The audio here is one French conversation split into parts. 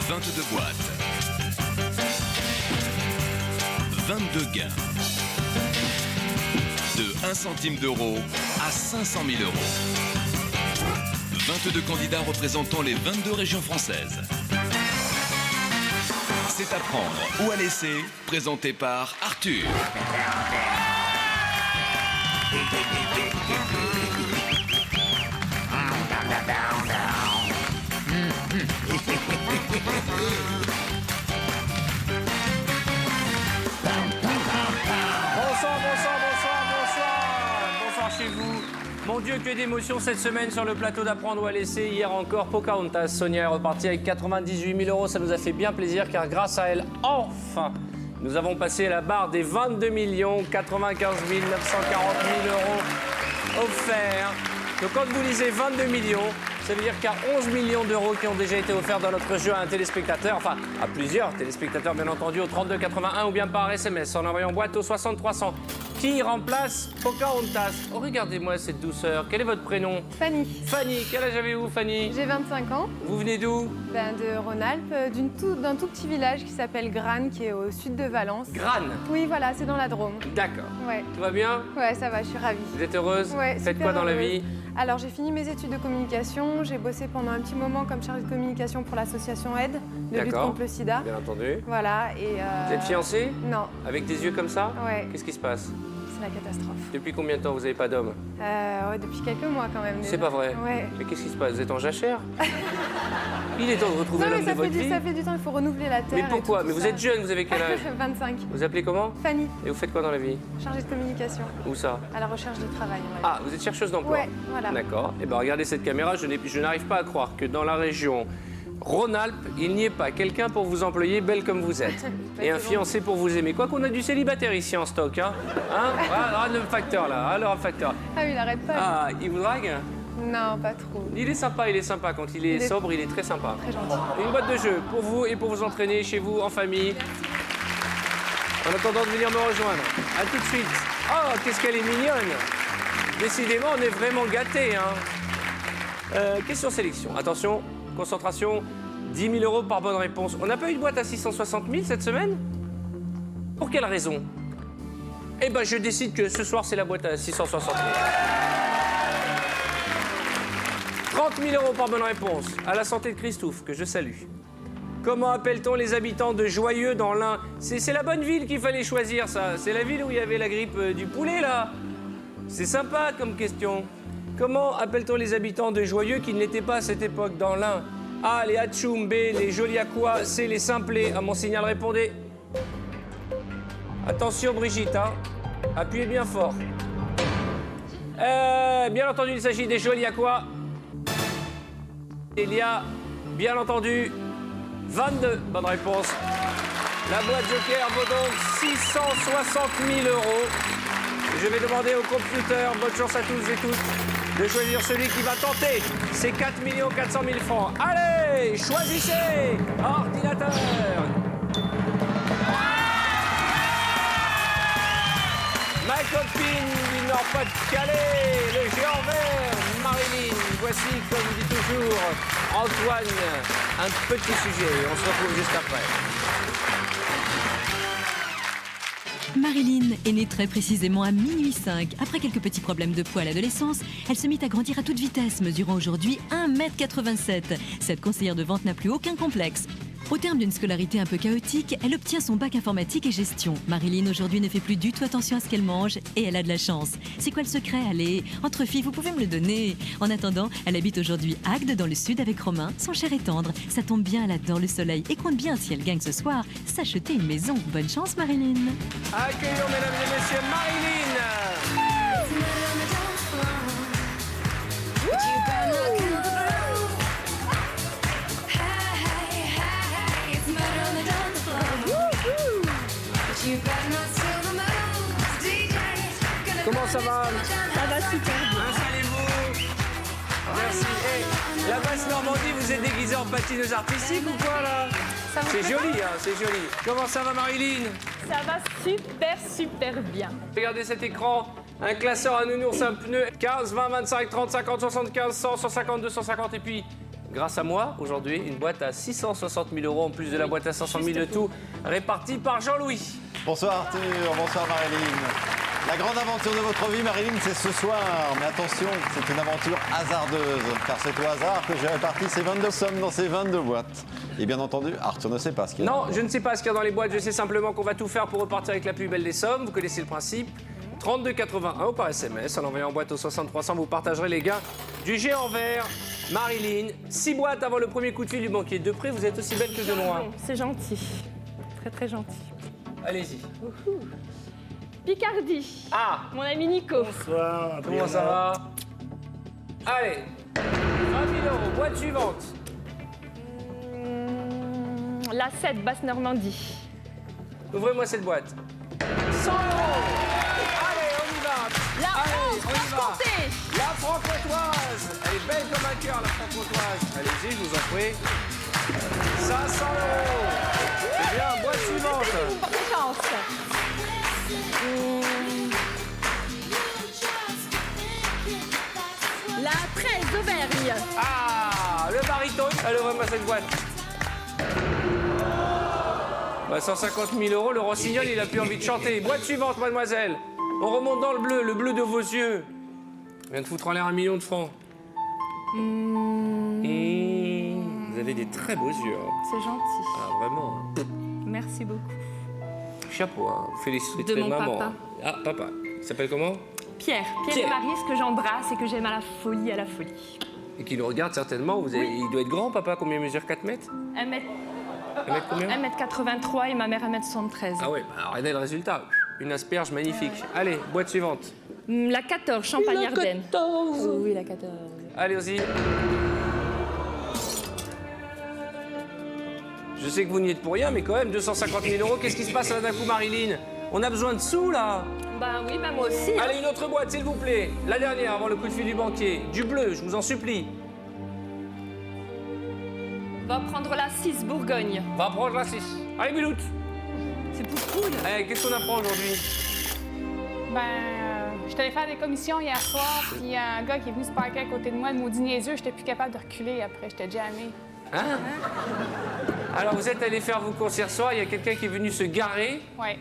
22 boîtes. 22 gains. De 1 centime d'euro à 500 000 euros. 22 candidats représentant les 22 régions françaises. C'est à prendre ou à laisser, présenté par Arthur. Bonsoir chez vous. Mon Dieu, que d'émotions cette semaine sur le plateau d'Apprendre ou à laisser. Hier encore, Pocahontas. Sonia est repartie avec 98 000 euros. Ça nous a fait bien plaisir car grâce à elle, enfin, nous avons passé la barre des 22 95 940 000 euros offerts. Donc quand vous lisez 22 millions, ça veut dire qu'il y a 11 millions d'euros qui ont déjà été offerts dans notre jeu à un téléspectateur, enfin à plusieurs téléspectateurs bien entendu, au 32 81 ou bien par SMS en envoyant boîte au 60 300. Qui remplace Pocahontas? Oh, regardez-moi cette douceur. Quel est votre prénom? Fanny. Fanny, quel âge avez-vous, Fanny? J'ai 25 ans. Vous venez d'où? De Rhône-Alpes, d'un tout petit village qui s'appelle Grane, qui est au sud de Valence. Grane? Oui, voilà, c'est dans la Drôme. D'accord. Ouais. Tout va bien? Ouais, ça va, je suis ravie. Vous êtes heureuse? Ouais, Faites super quoi dans la heureuse. vie? Alors, j'ai fini mes études de communication. J'ai bossé pendant un petit moment comme chargée de communication pour l'association Aide, de lutte D'accord. contre le sida. Bien entendu. Voilà, et... Vous êtes fiancée? Non, Avec des yeux comme ça? Ouais. Qu'est-ce qui se passe? c'est la catastrophe. Depuis combien de temps vous n'avez pas d'homme? Ouais, depuis quelques mois quand même. C'est déjà. pas vrai? Ouais. Mais qu'est-ce qui se passe? Vous êtes en jachère? Il est temps de retrouver Non, mais l'homme de votre vie. ça fait du temps, il faut renouveler la terre. Mais et pourquoi? tout Mais vous ça. êtes jeune, vous avez quel âge? 25. Vous appelez comment? Fanny, Et vous faites quoi dans la vie? chargée de communication, Où ça? à la recherche de travail. on va dire. Ah, vous êtes chercheuse d'emploi? Ouais, voilà. D'accord. Eh bien, regardez cette caméra, je n'arrive pas à croire que dans la région Rhône-Alpes, il n'y ait pas quelqu'un pour vous employer belle comme vous êtes. Et un c'est bon. fiancé pour vous aimer. Quoi qu'on a du célibataire ici en stock, hein? Ah, le facteur là, ah, le facteur. Ah oui, il arrête pas. Ah, il vous drague? Non, pas trop. Il est sympa. Quand il est Il est sobre, il est très sympa. Très gentil. Une boîte de jeu pour vous et pour vous entraîner chez vous, en famille. En attendant de venir me rejoindre. A tout de suite. Oh, qu'est-ce qu'elle est mignonne. Décidément, on est vraiment gâtés. Hein. Question sélection. Attention, concentration. 10 000 euros par bonne réponse. On n'a pas eu de boîte à 660 000 cette semaine? Pour quelle raison? Eh ben, je décide que ce soir, c'est la boîte à 660 000. 30 000 euros par bonne réponse. À la santé de Christophe, que je salue. Comment appelle-t-on les habitants de Joyeux dans l'Ain? C'est la bonne ville qu'il fallait choisir, ça. C'est la ville où il y avait la grippe du poulet, là. C'est sympa comme question. Comment appelle-t-on les habitants de Joyeux qui ne l'étaient pas à cette époque dans l'Ain? A, les Hatchoum, B, les Joliacois, C, les Simplés. À mon signal, répondez. Attention, Brigitte, hein. Appuyez bien fort. Bien entendu, il s'agit des Joliacois. Il y a, bien entendu, 22 bonnes réponses. La boîte Joker vaut donc 660 000 euros. Je vais demander au computer, bonne chance à tous et toutes, de choisir celui qui va tenter ces 4 400 000 francs. Allez, choisissez, ordinateur. Ma copine du Nord-Pas-de-Calais, le géant vert, Marilyn. Voici, comme dit toujours Antoine, un petit sujet. On se retrouve juste après. Marilyn est née très précisément à minuit 5. Après quelques petits problèmes de poids à l'adolescence, elle se mit à grandir à toute vitesse, mesurant aujourd'hui 1,87 m. Cette conseillère de vente n'a plus aucun complexe. Au terme d'une scolarité un peu chaotique, elle obtient son bac informatique et gestion. Marilyn aujourd'hui ne fait plus du tout attention à ce qu'elle mange et elle a de la chance. C'est quoi le secret? Allez, entre filles, vous pouvez me le donner. En attendant, elle habite aujourd'hui Agde dans le sud avec Romain. Son cher est tendre, ça tombe bien, elle adore le soleil et compte bien, si elle gagne ce soir, s'acheter une maison. Bonne chance Marilyn. Accueillons, mesdames et messieurs, Marilyn. Comment ça va? Ça va super bien. Installez-vous. Merci. Hey, la basse Normandie, vous êtes déguisée en patineuse artistique ou quoi là? Ça vous C'est plaît joli, hein, c'est joli. Comment ça va Marilyn? Ça va super bien. Regardez cet écran. Un classeur à nounours, un pneu, 15, 20, 25, 30, 50, 75, 100, 150, 250 et puis grâce à moi, aujourd'hui, une boîte à 660 000 euros en plus de la boîte à 500 000, le tout réparti par Jean-Louis. Bonsoir Arthur, bonsoir Marilyn. La grande aventure de votre vie, Marilyn, c'est ce soir. Mais attention, c'est une aventure hasardeuse, car c'est au hasard que j'ai réparti ces 22 sommes dans ces 22 boîtes. Et bien entendu, Arthur ne sait pas ce qu'il y a. Non, je ne sais pas ce qu'il y a dans les boîtes, je sais simplement qu'on va tout faire pour repartir avec la plus belle des sommes. Vous connaissez le principe. 32,81 par SMS, en envoyant en boîte au 6300, vous partagerez les gains du géant vert. Marilyn, 6 boîtes avant le premier coup de fil du banquier. De près, vous êtes aussi belle que de loin. Bon, c'est gentil. Très très gentil. Allez-y. Picardie. Ah, Mon ami Nico. comment ça va? Allez, 20 000 euros, boîte suivante. La 7, Basse-Normandie. Ouvrez-moi cette boîte. 100 euros. Allez, on y va. La Allez, 11, on y va. Franche-Comté. La franc-comtoise. Elle est belle comme un cœur, la franc-comtoise. Allez-y, je vous en prie. 500 euros. C'est bien, boîte suivante. Vous portez chance. La 13, Auvergne. Ah, le baryton. Allez, ouvre-moi cette boîte. Bah, 150 000 euros, le rossignol, il a plus envie de chanter. Boîte suivante, mademoiselle. On remonte dans le bleu de vos yeux. On vient de foutre en l'air 1 million de francs. Vous avez des très beaux yeux. Hein. C'est gentil. Ah, vraiment. Merci beaucoup. Chapeau, hein. Félicitations De mon maman. papa. Ah, papa. Il s'appelle comment? Pierre Pierre. et Marie, ce que j'embrasse et que j'aime à la folie, Et qui nous regarde certainement. Il doit être grand, papa. Combien mesure 4 mètres? 1 mètre, 1 mètre combien? 1m83 et ma mère 1m73. Ah ouais, bah, regardez le résultat. Une asperge magnifique. Allez, boîte suivante. La 14, Champagne-Ardenne. Oui, la 14. Allez-y. Je sais que vous n'y êtes pour rien, mais quand même, 250 000 euros, qu'est-ce qui se passe là d'un coup, Marilyn? On a besoin de sous, là. Bah oui, bah moi aussi. Allez, une autre boîte, s'il vous plaît. La dernière, avant le coup de fil du banquier. Du bleu, je vous en supplie. On va prendre la 6, Bourgogne. On va prendre la 6. Allez, Bilout. C'est pour cool. Allez, qu'est-ce qu'on apprend aujourd'hui? Je suis allée faire des commissions hier soir, puis il y a un gars qui est venu se parquer à côté de moi, le maudit niaiseux, j'étais plus capable de reculer après, j'étais jammée. Hein? Alors, vous êtes allé faire vos courses hier soir, il y a quelqu'un qui est venu se garer, Ouais.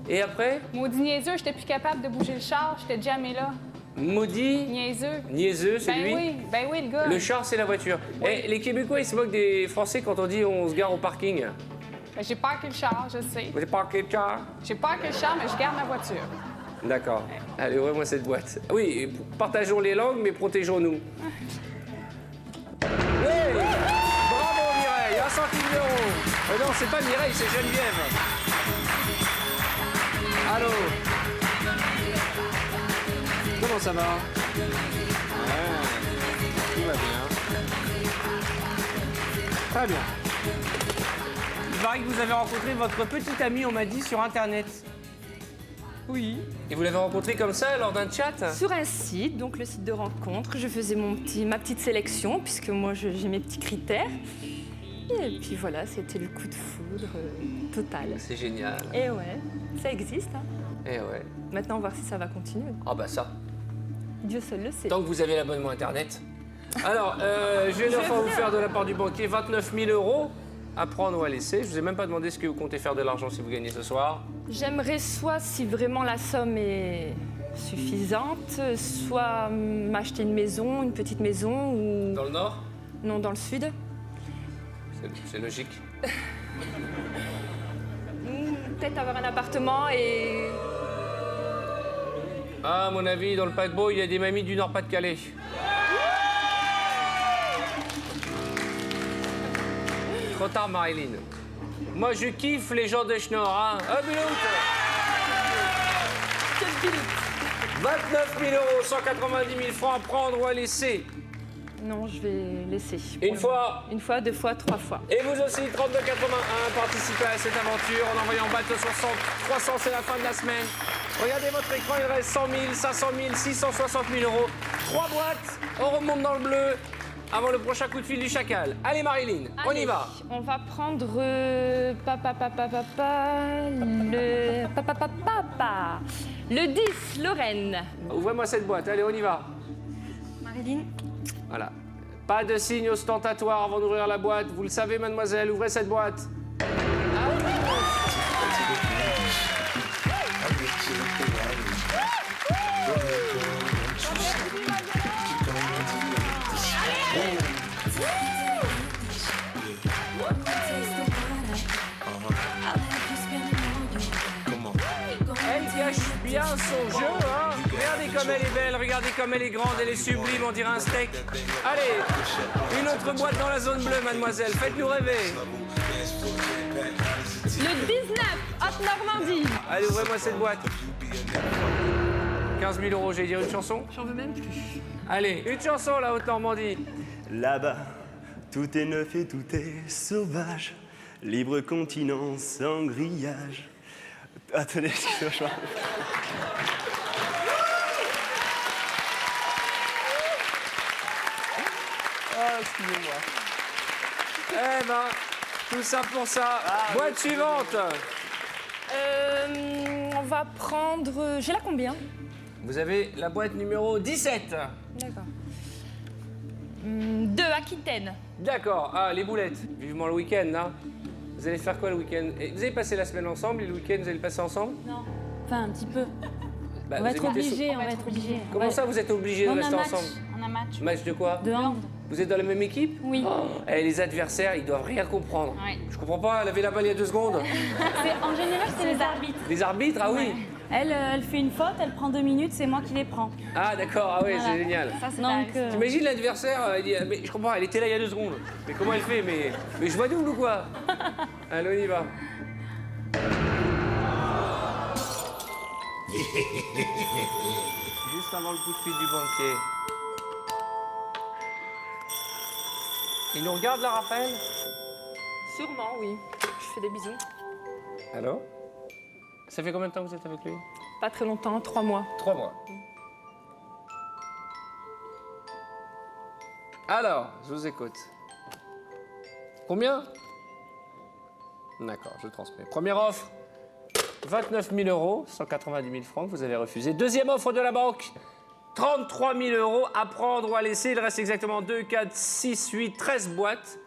et après, Maudit niaiseux, j'étais plus capable de bouger le char, j'étais jammée là. maudit, Niaiseux. niaiseux, c'est lui. Ben oui, le gars. Le char, c'est la voiture. Et les Québécois, ils se moquent des Français quand on dit on se gare au parking. Ben, j'ai parqué le char, je sais. Vous avez parqué le char? J'ai parqué le char, mais je garde ma voiture. D'accord. Allez, ouvrez-moi cette boîte. Oui, partageons les langues, mais protégeons-nous. Oui! Bravo Mireille, 1 centime d'euro. Non, c'est pas Mireille, c'est Geneviève. Allô? Comment ça va? Ouais, tout va bien. Très bien. Il paraît que vous avez rencontré votre petite amie, on m'a dit, sur Internet. Oui. Et vous l'avez rencontré comme ça, lors d'un chat? Sur un site, donc le site de rencontre, je faisais ma petite sélection, puisque moi j'ai mes petits critères. Et puis voilà, c'était le coup de foudre total. C'est génial. Et ouais, ça existe. Hein. Eh ouais. Maintenant, on va voir si ça va continuer. Ah bah ça. Dieu seul le sait. Tant que vous avez l'abonnement Internet. Alors, je vais une fois vous faire de la part du banquier 29 000 euros à prendre ou à laisser. Je vous ai même pas demandé ce que vous comptez faire de l'argent si vous gagnez ce soir. J'aimerais soit, si vraiment la somme est suffisante, soit m'acheter une maison, une petite maison, ou... Dans le Nord? Non, dans le Sud. C'est logique. Peut-être avoir un appartement et... Ah, à mon avis, dans le paquebot, il y a des mamies du Nord-Pas-de-Calais. Trop tard, Marilyn. Moi, je kiffe les gens de Schnorr, hein. Ah, Bilout. 29 000 euros, 190 000 francs à prendre ou à laisser. Non, je vais laisser. Une fois. Une fois, 2 fois, 3 fois. Et vous aussi, 32,81, participez à cette aventure en envoyant bateau sur 300, c'est la fin de la semaine. Regardez votre écran, il reste 100 000, 500 000, 660 000 euros. 3 boîtes, on remonte dans le bleu avant le prochain coup de fil du chacal. Allez Marilyn, on y Allez, va. On va prendre le 10, Lorraine. Ouvrez-moi cette boîte, allez, on y va. Marilyn. Voilà. Pas de signe ostentatoire avant d'ouvrir la boîte. Vous le savez, mademoiselle, ouvrez cette boîte. Elle cache bien son jeu, hein. Regardez comme elle est belle, regardez comme elle est grande, elle est sublime, on dirait un steak. Allez, une autre boîte dans la zone bleue, mademoiselle, faites-nous rêver. Le 19, Haute-Normandie. Allez, ouvrez-moi cette boîte. 15 000 €, j'allais dire une chanson? J'en veux même plus. Allez, une chanson, la Haute-Normandie. Là-bas, tout est neuf et tout est sauvage. Libre continent sans grillage. Attendez, excusez-moi. Excusez-moi. Eh ben, tout ça pour ça. Boîte suivante. On va prendre... J'ai la combien? Vous avez la boîte numéro 17. D'accord. 2, Aquitaine. D'accord. Ah, les boulettes. Vivement le week-end, hein. Vous allez faire quoi le week-end? Et vous avez passé la semaine ensemble et le week-end, vous allez le passer ensemble? Non. Enfin, un petit peu. Bah, On va être obligés, on va être obligés. Comment ça, vous êtes obligés de rester ensemble? On a match. Match de quoi? De hand. Vous êtes dans la même équipe? Oui. Eh, les adversaires, ils doivent rien comprendre. Ouais. Je comprends pas, elle avait la balle il y a 2 secondes. En général, c'est les arbitres. Les arbitres, ah oui. Ouais. Elle fait une faute, elle prend 2 minutes, c'est moi qui les prends. Ah d'accord, ah oui, Voilà. c'est génial. Ça, c'est donc, T'imagines l'adversaire, elle dit, mais je comprends, elle était là il y a 2 secondes. Mais comment elle fait? Mais je vois double ou quoi? Allez, on y va. Juste avant le coup de fil du banquier. Il nous regarde là, Raphaël? Sûrement, oui. Je fais des bisous. Allô? Ça fait combien de temps que vous êtes avec lui? Pas très longtemps, 3 mois. 3 mois. Alors, je vous écoute. Combien? D'accord, je transmets. Première offre, 29 000 €, 190 000 francs que vous avez refusé. Deuxième offre de la banque, 33 000 € à prendre ou à laisser. Il reste exactement 2, 4, 6, 8, 13 boîtes.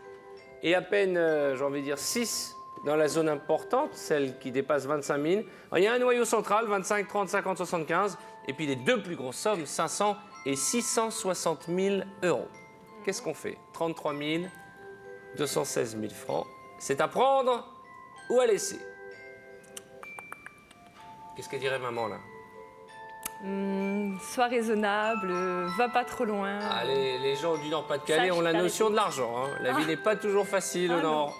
Et à peine, j'ai envie de dire, 6 dans la zone importante, celle qui dépasse 25 000. Alors, il y a un noyau central, 25, 30, 50, 75. Et puis les 2 plus grosses sommes, 500 et 660 000 €. Qu'est-ce qu'on fait? 33 216 000 francs. C'est à prendre ou à laisser? Qu'est-ce que dirait maman, là? Sois raisonnable, va pas trop loin. Ah, les gens du Nord-Pas-de-Calais Ça, ont la je notion de l'argent, hein. La vie n'est pas toujours facile au Nord.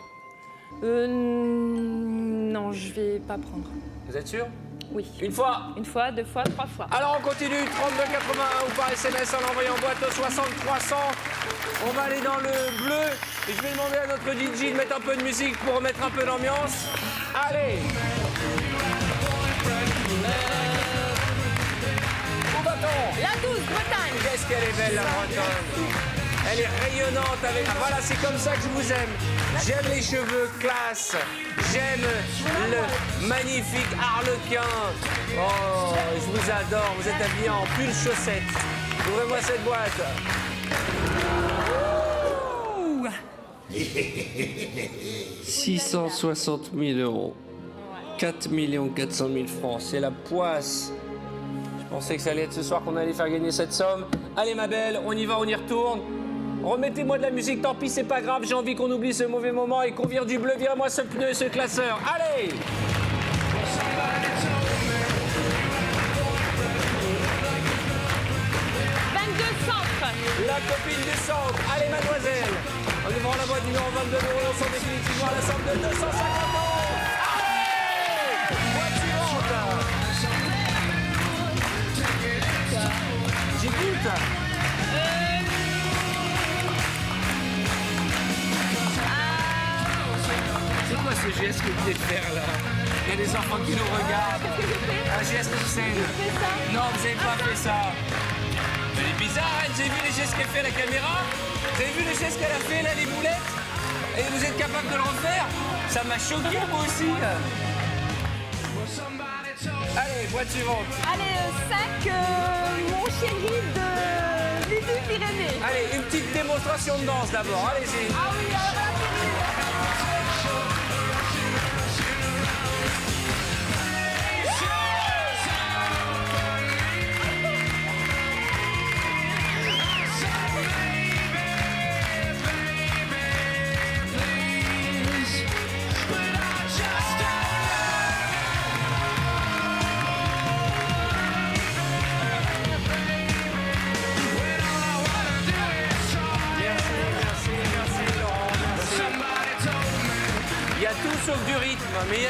Non, je vais pas prendre. Vous êtes sûr? Oui. Une fois. Une fois, 2 fois, 3 fois. Alors on continue, 32,81 ou par SMS en envoyant boîte au 60 300. On va aller dans le bleu et je vais demander à notre DJ de mettre un peu de musique pour remettre un peu d'ambiance. Allez. Où va-t-on? La 12, Bretagne. Qu'est-ce qu'elle est belle la Bretonne. Elle est rayonnante avec... Ah, voilà, c'est comme ça que je vous aime. J'aime les cheveux classe. J'aime le magnifique harlequin. Oh, je vous adore. Vous êtes habillés en pull chaussette. Ouvrez-moi cette boîte. Ouh. 660 000 €. 4 400 000 francs. C'est la poisse. Je pensais que ça allait être ce soir qu'on allait faire gagner cette somme. Allez ma belle, on y va, on y retourne. Remettez-moi de la musique, tant pis, c'est pas grave. J'ai envie qu'on oublie ce mauvais moment et qu'on vire du bleu. Virez-moi ce pneu et ce classeur. Allez! La copine du centre. Allez, mademoiselle. En ouvrant la boîte numéro 22, nous relançons définitivement à la somme de 250 €. Allez! Boîte suivante. J'écoute. C'est quoi ce geste que vous venez de faire là? Il y a des enfants qui nous regardent. Un geste obscène. Non, vous n'avez pas fait ça. C'est bizarre, hein. Vous avez vu les gestes qu'elle fait à la caméra? Vous avez vu les gestes qu'elle a fait là, les boulettes? Et vous êtes capable de le refaire? Ça m'a choqué moi aussi. Allez, boîte suivante. Allez, 5, mon chéri de Pyrénées. Allez, une petite démonstration de danse d'abord, allez-y. Ah oui, Il y a tout sauf du rythme, mais il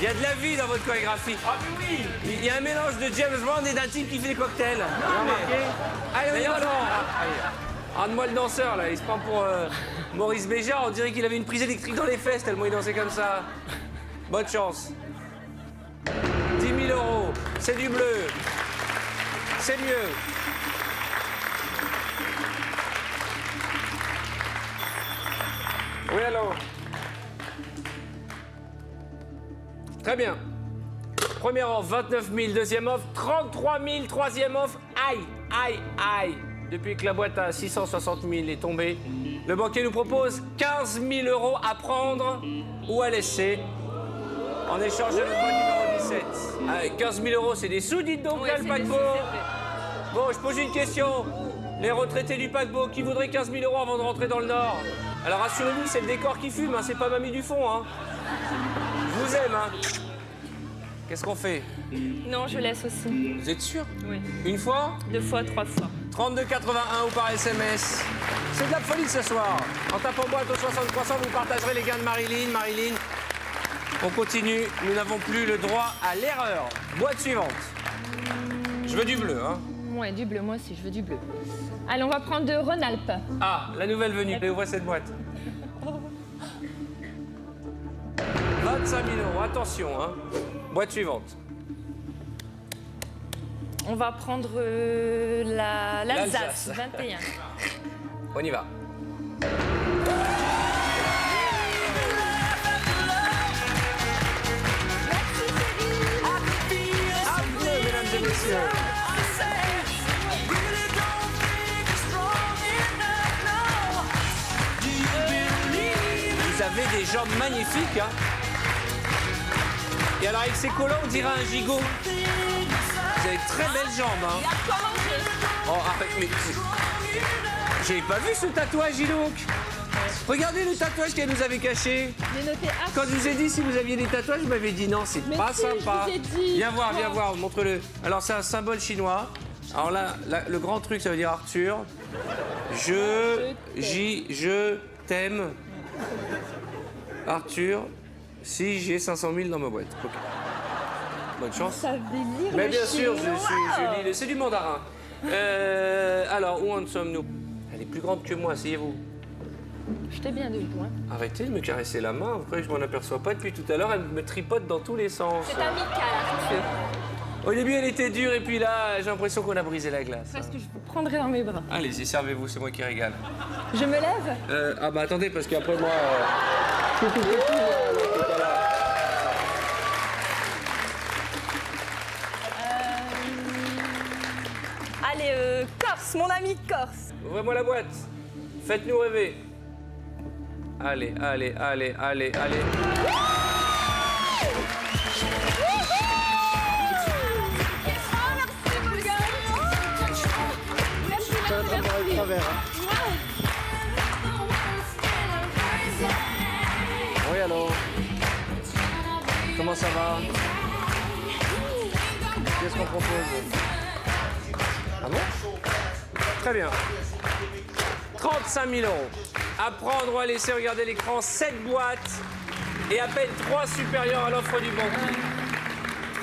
y a de la vie dans votre chorégraphie. Ah oui. Il y a un mélange de James Bond et d'un type qui fait des cocktails. Allez, on y va, Laurent. Rende-moi le danseur, là. Il se prend pour Maurice Béjart. On dirait qu'il avait une prise électrique dans les fesses tellement il dansait comme ça. Bonne chance. 10 000 €. C'est du bleu. C'est mieux. Oui, allô. Très bien. Première offre, 29 000. Deuxième offre, 33 000. Troisième offre, aïe, aïe, aïe. Depuis que la boîte à 660 000 est tombée, le banquier nous propose 15 000 € à prendre ou à laisser en échange de notre boîte numéro 17. Ah, 15 000 €, c'est des sous, dites donc, là, le paquebot. Bon, je pose une question. Les retraités du paquebot, qui voudraient 15 000 € avant de rentrer dans le Nord? Alors rassurez-vous, c'est le décor qui fume, hein, c'est pas Mamie du fond. Hein. Je vous aime, hein. Qu'est-ce qu'on fait? Non, je laisse aussi. Vous êtes sûr? Oui. Une fois? 2 fois, 3 fois. 32,81 ou par SMS. C'est de la folie ce soir. En tapant boîte au 6300, vous partagerez les gains de Marilyn. Marilyn, on continue. Nous n'avons plus le droit à l'erreur. Boîte suivante. Je veux du bleu, hein. Ouais, du bleu, moi aussi, je veux du bleu. Allez, on va prendre de Rhône-Alpes. Ah, la nouvelle venue. Allez, ouvrez cette boîte. 25 000 €. Attention, hein. Boîte suivante. On va prendre l'Alsace, 21. On y va. À bleu, mesdames et messieurs. Vous avez des jambes magnifiques, hein. Et alors avec ces collants, on dirait un gigot. Vous avez de très belles jambes, hein. Oh, arrête, mais... J'avais pas vu ce tatouage, dis donc. Regardez le tatouage qu'elle nous avait caché. Quand je vous ai dit si vous aviez des tatouages, vous m'avez dit non, c'est pas sympa. Viens voir, montre-le. Alors c'est un symbole chinois. Alors là, le grand truc, ça veut dire Arthur. Je t'aime. Arthur, si j'ai 500 000 dans ma boîte. Okay. Bonne chance. Ça veut lire Mais le bien sûr, chinois. je lis. C'est du mandarin. Alors, où en sommes-nous? Elle est plus grande que moi, asseyez-vous. Je t'ai bien dit, toi. Arrêtez de me caresser la main, vous croyez que je m'en aperçois pas depuis tout à l'heure, elle me tripote dans tous les sens. C'est amical, Arthur. Au début, elle était dure et puis là, j'ai l'impression qu'on a brisé la glace. Parce que je vous prendrai dans mes bras. Allez-y, servez-vous, c'est moi qui régale. Je me lève? Ah bah attendez, parce qu'après moi... Allez, Corse, mon ami Corse. Ouvrez-moi la boîte. Faites-nous rêver. Allez. Oui, allô. Comment ça va? Qu'est-ce qu'on propose? Ah bon? Très bien. 35 000 €. À prendre ou à laisser, regarder l'écran, 7 boîtes et à peine 3 supérieures à l'offre du banquier.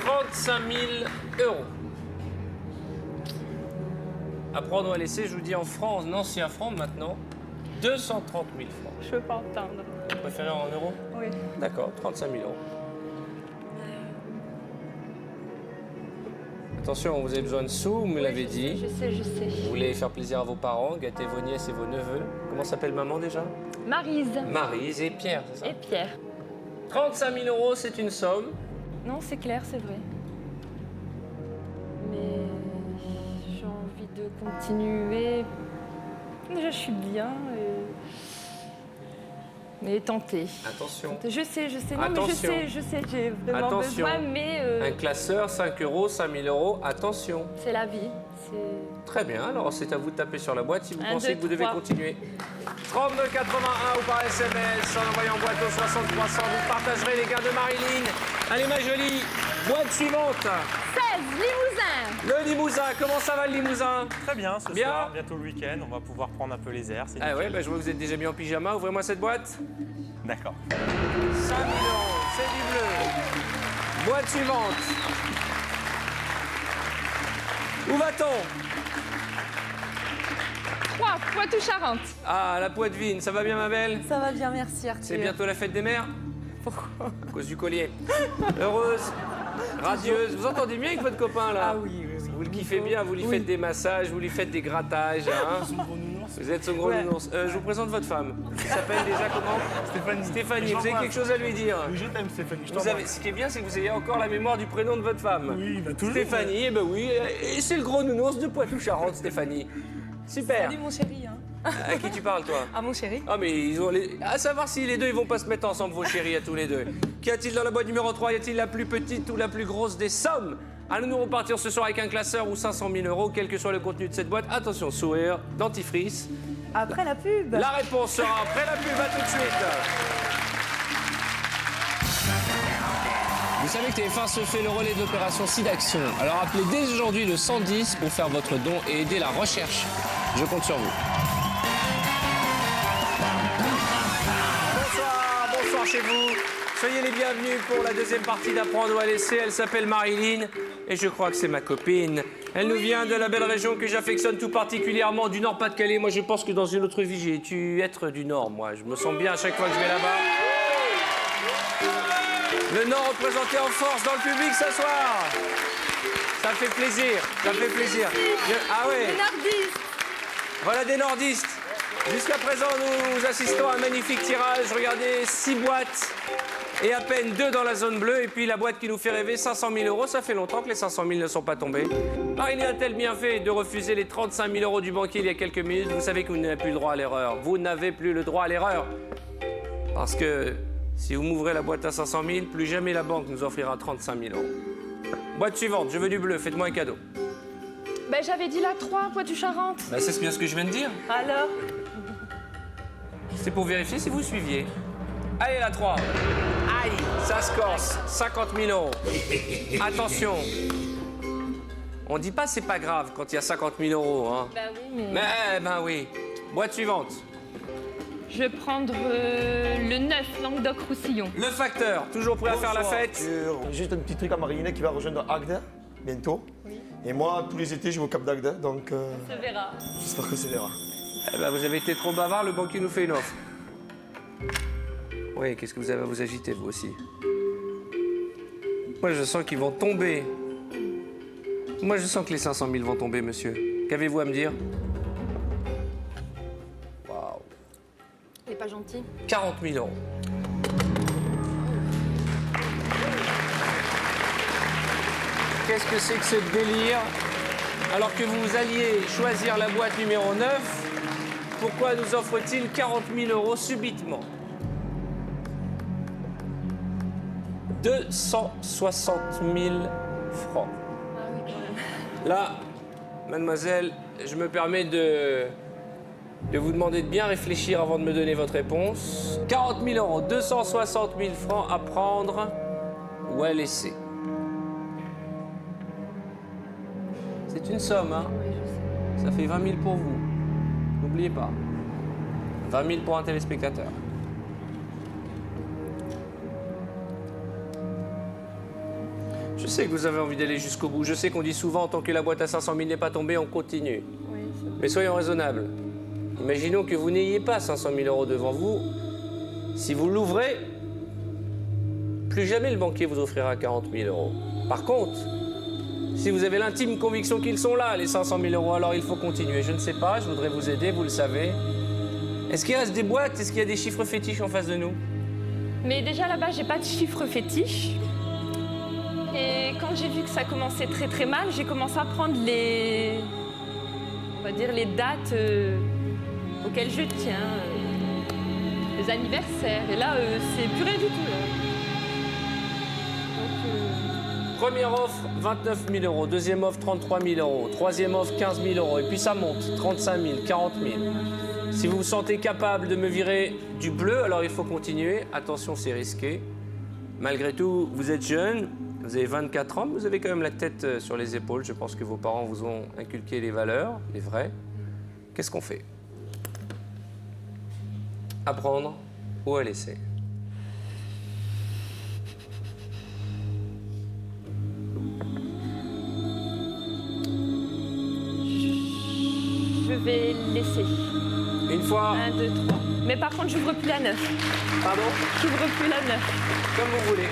35 000 €. À prendre ou à laisser, je vous dis en francs, en ancien francs maintenant, 230 000 francs. Je veux pas entendre. Vous préférez en euros? Oui. D'accord, 35 000 €. Attention, vous avez besoin de sous, vous me l'avez dit. Je sais. Vous voulez faire plaisir à vos parents, gâter vos nièces et vos neveux. Comment s'appelle maman déjà? Maryse. Maryse et Pierre, c'est ça? Et Pierre. 35 000 €, c'est une somme. Non, c'est clair, c'est vrai. Mais j'ai envie de continuer. Déjà, je suis bien. Mais tenter. Attention. Je sais. Non, Attention. mais je sais, j'ai vraiment Attention. besoin, mais Un classeur, 5 euros, 5 000 euros. Attention. c'est la vie. Très bien, alors c'est à vous de taper sur la boîte si vous pensez que vous devez 3. continuer. 3281 ou par SMS en envoyant boîte au 6300. Vous partagerez les gains de Marilyn. Allez ma jolie, boîte suivante. 16, Limousin. Le Limousin, comment ça va le Limousin? Très bien, ce Bien. soir, bientôt le week-end, on va pouvoir prendre un peu les airs. Ah ouais, bah, je vois que vous êtes déjà mis en pyjama. Ouvrez-moi cette boîte. D'accord. 5 000 euros, c'est du bleu. Boîte suivante. Où va-t-on? 3, Poitou-Charentes. Ah, la Poitevine, ça va bien ma belle? Ça va bien, merci Arthur. C'est bientôt la fête des mères? Pourquoi? À cause du collier. Heureuse, radieuse. Vous entendez bien avec votre copain là? Ah oui. Vous le kiffez bien, vous lui faites des massages, vous lui faites des grattages. Hein? Vous êtes son gros nounours. Je vous présente votre femme. Elle s'appelle déjà comment? Stéphanie. Stéphanie, vous avez quelque chose à lui dire? Oui, je t'aime Stéphanie, je Vous avez, ce qui est bien, c'est que vous ayez encore la mémoire du prénom de votre femme. Oui, bah, toujours. Stéphanie, eh ben oui, et c'est le gros nounours de Poitou-Charentes, Stéphanie. Super. Salut mon chéri. Hein. À qui tu parles, toi? Ah mon chéri. Ah, mais ils ont les... À savoir si les deux, ils vont pas se mettre ensemble, vos chéris, à tous les deux. Qu'y a-t-il dans la boîte numéro 3? Y a-t-il la plus petite ou la plus grosse des sommes? Allons-nous repartir ce soir avec un classeur ou 500 000 euros, quel que soit le contenu de cette boîte? Attention, sourire, dentifrice. Après la pub. La réponse sera après la pub, à tout de suite. Vous savez que TF1 se fait le relais de l'opération SIDAction. Alors appelez dès aujourd'hui le 110 pour faire votre don et aider la recherche. Je compte sur vous. Bonsoir chez vous. Soyez les bienvenus pour la deuxième partie d'Apprendre ou à laisser. Elle s'appelle Marilyn et je crois que c'est ma copine. Elle nous vient de la belle région que j'affectionne tout particulièrement, du Nord-Pas-de-Calais. Moi, je pense que dans une autre vie, j'ai dû être du Nord, moi. Je me sens bien à chaque fois que je vais là-bas. Le Nord représenté en force dans le public ce soir. Ça fait plaisir, ça fait plaisir. Ah ouais. Les nordistes. Voilà des nordistes. Jusqu'à présent, nous assistons à un magnifique tirage. Regardez, 6 boîtes et à peine 2 dans la zone bleue. Et puis la boîte qui nous fait rêver, 500 000 euros. Ça fait longtemps que les 500 000 ne sont pas tombés. Marilyn a-t-elle bien fait de refuser les 35 000 euros du banquier il y a quelques minutes? Vous savez que vous n'avez plus le droit à l'erreur. Vous n'avez plus le droit à l'erreur. Parce que si vous m'ouvrez la boîte à 500 000, plus jamais la banque nous offrira 35 000 euros. Boîte suivante, je veux du bleu. Faites-moi un cadeau. Ben, j'avais dit la 3, Poitou-Charentes. Bah, c'est bien ce que je viens de dire. Alors? C'est pour vérifier si vous suiviez. Allez, la 3. Aïe, ça se corse. 50 000 euros. Attention. On dit pas c'est pas grave quand il y a 50 000 euros. Hein. Ben oui, Mais ben oui. Boîte suivante. Je vais prendre le 9, Languedoc-Roussillon. Le facteur, toujours prêt à faire la fête. Juste un petit truc à Marilyn qui va rejoindre Agde bientôt. Et moi, tous les étés, je vais au Cap d'Agde, donc Ça verra. j'espère que c'est verra. Eh ben, vous avez été trop bavard, le banquier nous fait une offre. Oui, qu'est-ce que vous avez à vous agiter, vous aussi? Moi, je sens qu'ils vont tomber. Moi, je sens que les 500 000 vont tomber, monsieur. Qu'avez-vous à me dire? Waouh. Il est pas gentil. 40 000 euros. Qu'est-ce que c'est que ce délire? Alors que vous alliez choisir la boîte numéro 9, pourquoi nous offre-t-il 40 000 euros subitement? 260 000 francs. Ah oui, quand même. Là, mademoiselle, je me permets de vous demander de bien réfléchir avant de me donner votre réponse. 40 000 euros, 260 000 francs à prendre ou à laisser. C'est une somme, hein? Oui, je sais. Ça fait 20 000 pour vous. N'oubliez pas. 20 000 pour un téléspectateur. Je sais que vous avez envie d'aller jusqu'au bout. Je sais qu'on dit souvent, tant que la boîte à 500 000 n'est pas tombée, on continue. Oui, c'est vrai. Mais soyons raisonnables. Imaginons que vous n'ayez pas 500 000 euros devant vous. Si vous l'ouvrez, plus jamais le banquier vous offrira 40 000 euros. Par contre, si vous avez l'intime conviction qu'ils sont là, les 500 000 euros, alors il faut continuer. Je ne sais pas, je voudrais vous aider, vous le savez. Est-ce qu'il reste des boîtes? Est-ce qu'il y a des chiffres fétiches en face de nous? Mais déjà là-bas, j'ai pas de chiffre fétiche. Et quand j'ai vu que ça commençait très très mal, j'ai commencé à prendre les on va dire, les dates auxquelles je tiens, les anniversaires. Et là, c'est plus rien du tout. Là. Donc, Première offre, 29 000 euros. Deuxième offre, 33 000 euros. Troisième offre, 15 000 euros. Et puis ça monte, 35 000, 40 000. Si vous vous sentez capable de me virer du bleu, alors il faut continuer. Attention, c'est risqué. Malgré tout, vous êtes jeune, vous avez 24 ans, mais vous avez quand même la tête sur les épaules. Je pense que vos parents vous ont inculqué les valeurs, les vraies. Qu'est-ce qu'on fait? À prendre ou à laisser? je vais laisser. Une fois. 1, 2, 3. Mais par contre, j'ouvre plus la 9. Pardon? J'ouvre plus la 9. Comme vous voulez.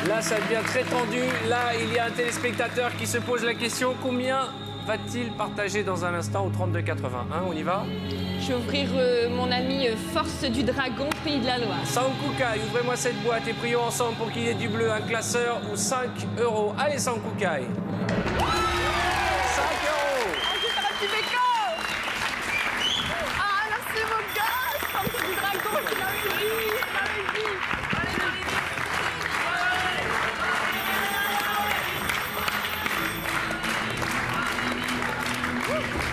Là, ça devient très tendu. Là, il y a un téléspectateur qui se pose la question, combien va-t-il partager dans un instant au 32,81? On y va? Je vais ouvrir mon ami Force du Dragon, Pays de la Loire. Sankukai, ouvrez-moi cette boîte et prions ensemble pour qu'il y ait du bleu, un classeur ou 5 euros. Allez, Sankukai. 5 euros. Ah, j'ai fait un petit béco. Ah, merci mon gars, Force du Dragon, tu l'avais dit, tu l'avais dit.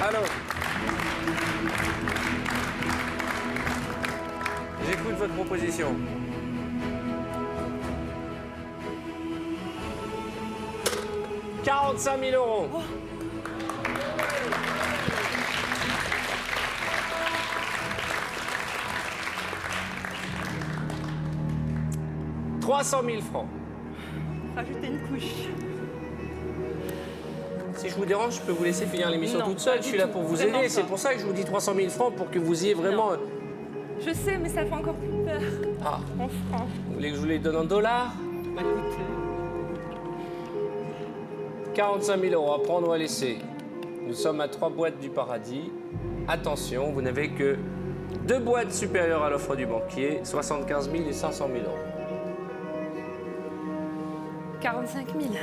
Alors, j'écoute votre proposition. « 45 000 euros. Oh. « 300 000 francs. » Rajouter une couche. Si je vous dérange, je peux vous laisser finir l'émission Non, toute seule. Je suis là pour vous aider. C'est pour ça que je vous dis 300 000 francs pour que vous ayez vraiment... Je sais, mais ça fait encore plus peur. Ah. En francs. Vous voulez que je vous les donne en dollars? Bah, écoute, 45 000 euros à prendre ou à laisser. Nous sommes à 3 boîtes du paradis. Attention, vous n'avez que 2 boîtes supérieures à l'offre du banquier, 75 000 et 500 000 euros. 45 000.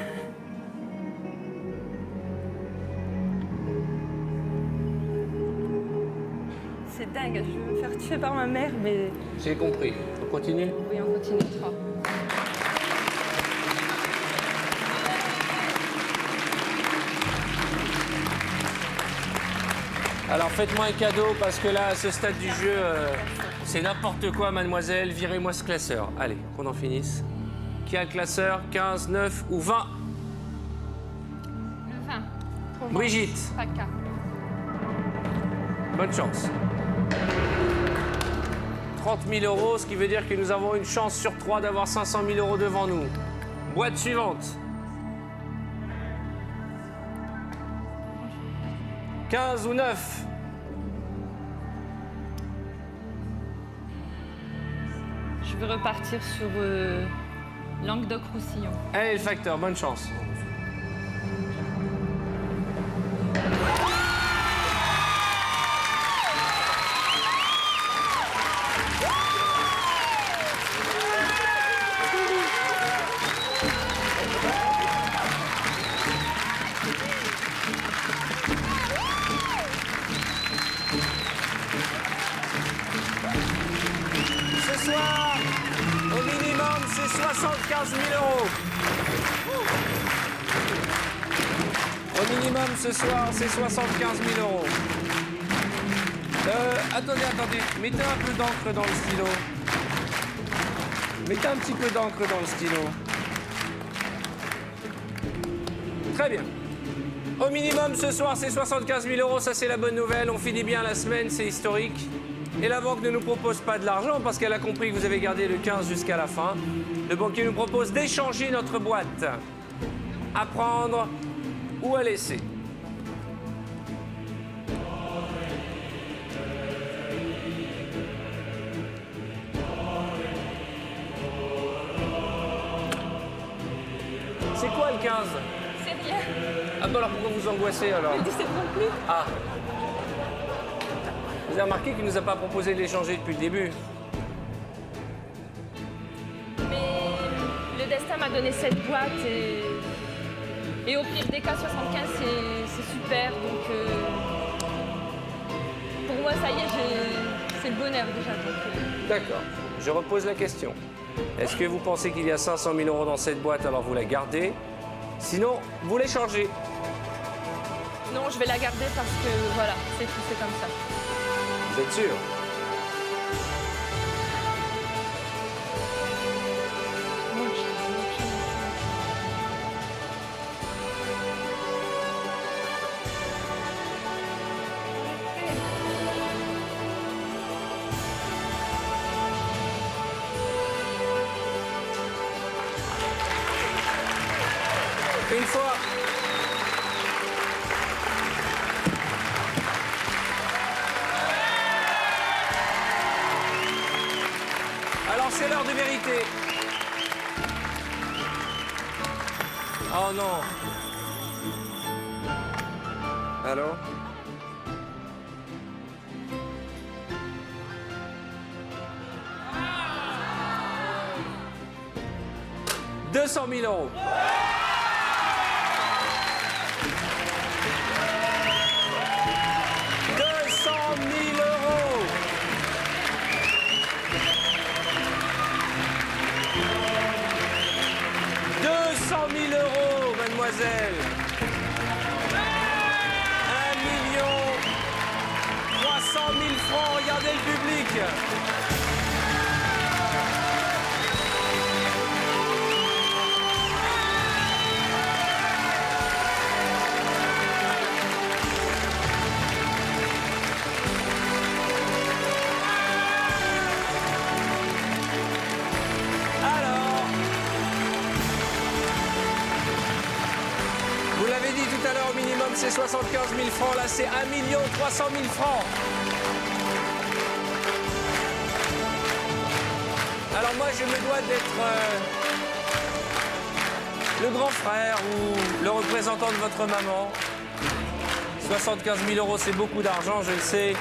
C'est dingue, je vais me faire tuer par ma mère, mais... J'ai compris. On continue? Oui, on continue. 3. Alors faites-moi un cadeau parce que là, à ce stade du jeu, c'est n'importe quoi, mademoiselle. Virez-moi ce classeur. Allez, qu'on en finisse. Qui a le classeur? 15, 9 ou 20? 20. Brigitte. Pas de cas. Bonne chance. 30 000 euros, ce qui veut dire que nous avons une chance sur 3 d'avoir 500 000 euros devant nous. Boîte suivante. 15 ou 9? Je vais repartir sur Languedoc-Roussillon. Allez, le facteur, bonne chance. Ce soir, au minimum, c'est 75 000 euros. Au minimum, ce soir, c'est 75 000 euros. Attendez. Mettez un peu d'encre dans le stylo. Mettez un petit peu d'encre dans le stylo. Très bien. Au minimum, ce soir, c'est 75 000 euros. Ça, c'est la bonne nouvelle. On finit bien la semaine, c'est historique. Et la banque ne nous propose pas de l'argent parce qu'elle a compris que vous avez gardé le 15 jusqu'à la fin. Le banquier nous propose d'échanger notre boîte. À prendre ou à laisser. C'est quoi le 15? C'est rien. Ah bah alors pourquoi vous angoissez alors? Le 17 non plus. Ah. Vous avez remarqué qu'il ne nous a pas proposé de l'échanger depuis le début? Mais le destin m'a donné cette boîte et Et au pire des cas, 75, c'est super. Donc, pour moi, ça y est, c'est le bonheur déjà. D'accord. Je repose la question. Est-ce que vous pensez qu'il y a 500 000 euros dans cette boîte, alors vous la gardez? Sinon, vous l'échangez. Non, je vais la garder parce que voilà, c'est tout, c'est comme ça. Vous êtes sûr? Une fois. Alors c'est l'heure de vérité. Oh non. Alors? « 200 000 euros. Mademoiselle. 1 300 000 francs, regardez le public. Tout à l'heure, au minimum, c'est 75 000 francs. Là, c'est 1 300 000 francs. Alors moi, je me dois d'être le grand frère ou le représentant de votre maman. 75 000 euros, c'est beaucoup d'argent, je le sais.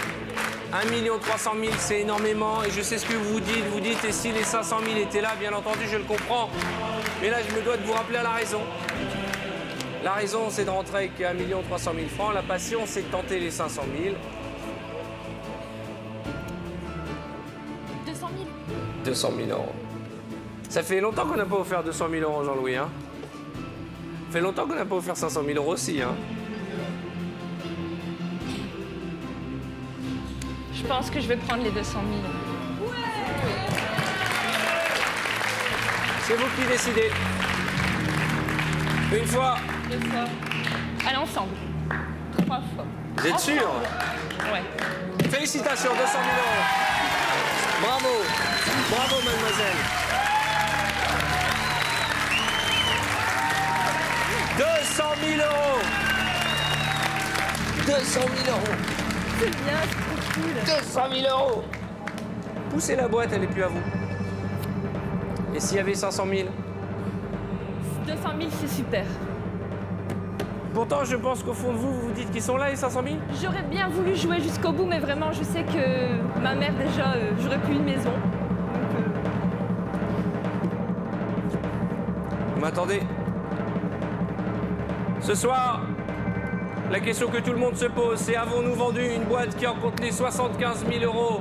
1 300 000, c'est énormément. Et je sais ce que vous dites. Vous dites, et si les 500 000 étaient là, bien entendu, je le comprends. Mais là, je me dois de vous rappeler à la raison. La raison, c'est de rentrer avec 1 300 000 francs. La passion, c'est de tenter les 500 000. 200 000. 200 000 euros. Ça fait longtemps qu'on n'a pas offert 200 000 euros, Jean-Louis. Hein? Ça fait longtemps qu'on n'a pas offert 500 000 euros aussi. Hein? Je pense que je vais prendre les 200 000. Ouais. C'est vous qui décidez. Une fois. 2 fois. Allez, ensemble. 3 fois. Vous êtes sûr? Ouais. Félicitations, 200 000 euros. Bravo. Bravo, mademoiselle. 200 000 euros. 200 000 euros. C'est bien, c'est trop cool. 200 000 euros. Poussez la boîte, elle n'est plus à vous. Et s'il y avait 500 000? 200 000, c'est super. Pourtant, je pense qu'au fond de vous, vous dites qu'ils sont là, les 500 000? J'aurais bien voulu jouer jusqu'au bout, mais vraiment, je sais que ma mère, déjà, j'aurais plus une maison. Vous m'attendez? Ce soir, la question que tout le monde se pose, c'est avons-nous vendu une boîte qui en contenait 75 000 euros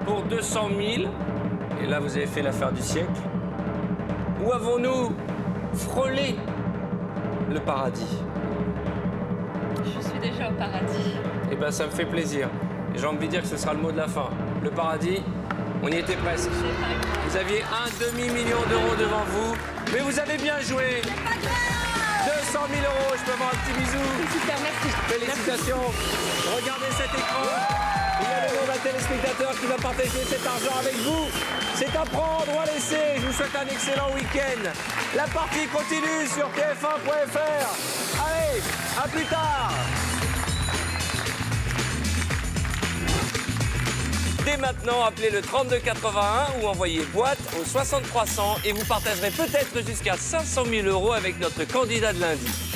pour 200 000? Et là, vous avez fait l'affaire du siècle. Ou avons-nous frôlé le paradis? Je suis déjà au paradis. Eh bien, ça me fait plaisir. Et j'ai envie de dire que ce sera le mot de la fin. Le paradis, on y était presque. Vous aviez 1 demi-million d'euros devant vous, mais vous avez bien joué. 200 000 euros, je peux avoir un petit bisou. Super, merci. Félicitations. Regardez cet écran. Il y a le nom d'un téléspectateur qui va partager cet argent avec vous. C'est à prendre ou à laisser. Je vous souhaite un excellent week-end. La partie continue sur tf1.fr. Allez, à plus tard. Dès maintenant, appelez le 3281 ou envoyez boîte au 6300 et vous partagerez peut-être jusqu'à 500 000 euros avec notre candidat de lundi.